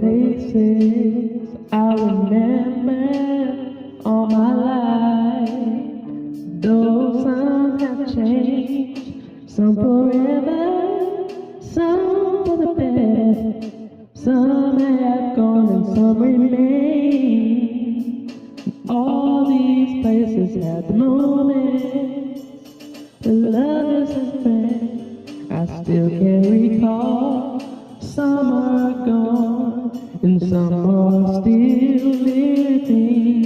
places I remember all my life. Though some have changed, some forever, some for the better. Some have gone and some remain. All these places have the moments, the lovers and friends I still can recall. Some are gone and some are still living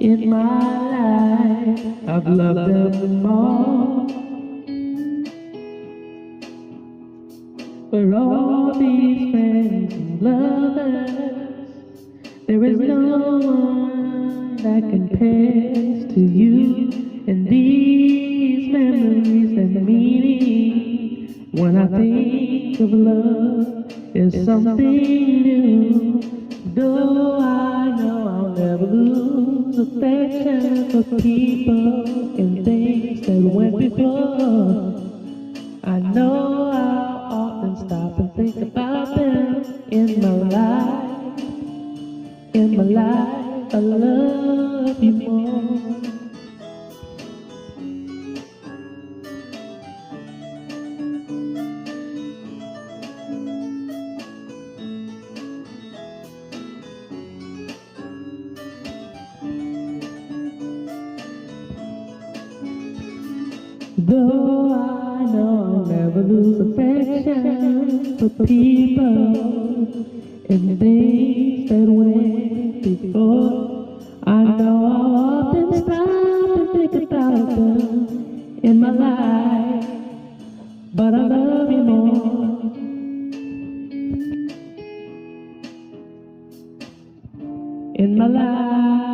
in my life. I've loved them all. For all these friends and lovers, there is no one that compares to you and these memories and meaning. When I think of love, it's something new. Though I know I'll never lose affection for people and things that went before. I know I'll often stop and think about them in my life. In my life, I love you more. Though I know I'll never lose affection for people and things that went before, I know I'll often stop and think about them in my life, but I love you more. In my life.